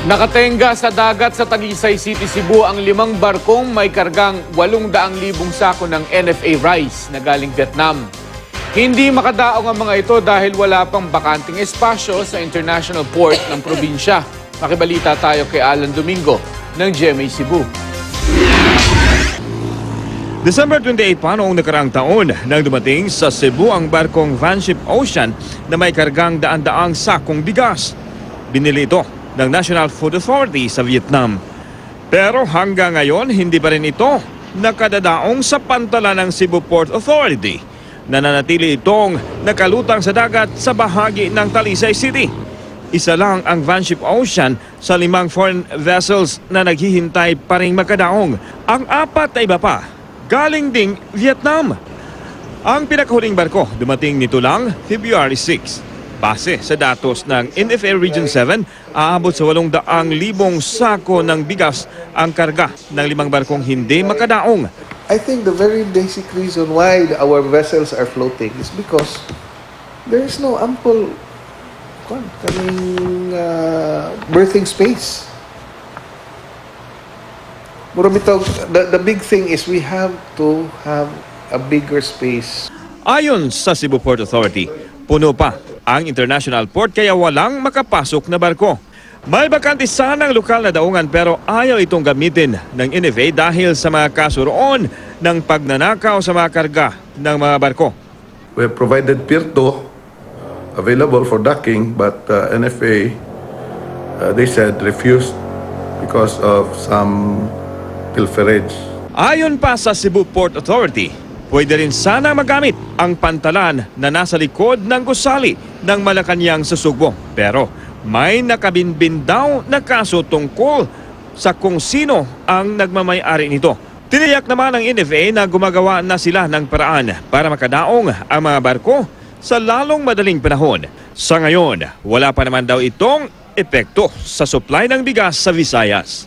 Nakatenga sa dagat sa Talisay City, Cebu ang 5 barkong may kargang 800,000 sako ng NFA rice na galing Vietnam. Hindi makadaong ang mga ito dahil wala pang bakanting espasyo sa international port ng probinsya. Makibalita tayo kay Alan Domingo ng GMA Cebu. December 28 pa noong nakaraang taon nang dumating sa Cebu ang barkong Vanship Ocean na may kargang daan-daang sakong bigas. Binili ito ng National Food Authority sa Vietnam. Pero hanggang ngayon, hindi pa rin ito nakadadaong sa pantalan ng Cebu Port Authority. Nananatili itong nakalutang sa dagat sa bahagi ng Talisay City. Isa lang ang Vanship Ocean sa 5 foreign vessels na naghihintay pa ring makadaong. Ang 4 na iba pa, galing ding Vietnam. Ang pinakahuling barko dumating nito lang February 6. Base sa datos ng NFA Region 7, aabot sa 800,000 sako ng bigas ang karga ng 5 barkong hindi makadaong. I think the very basic reason why our vessels are floating is because there is no ample berthing space. The big thing is we have to have a bigger space. Ayon sa Cebu Port Authority, puno pa ang international port kaya walang makapasok na barko. May bakante sanang lokal na daungan pero ayaw itong gamitin ng NFA dahil sa mga kaso roon ng pagnanakaw sa mga karga ng mga barko. We have provided Pier 2 available for docking, but NFA, they said, refused because of some pilferage. Ayon pa sa Cebu Port Authority, pwede rin sana magamit ang pantalan na nasa likod ng gusali ng Malacanang sa Sugbo. Pero may nakabinbin daw na kaso tungkol sa kung sino ang nagmamay-ari nito. Tiniyak naman ng NFA na gumagawa na sila ng paraan para makadaong ang mga barko sa lalong madaling panahon. Sa ngayon, wala pa naman daw itong epekto sa supply ng bigas sa Visayas.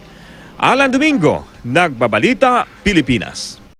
Alan Domingo, Nagbabalita, Pilipinas.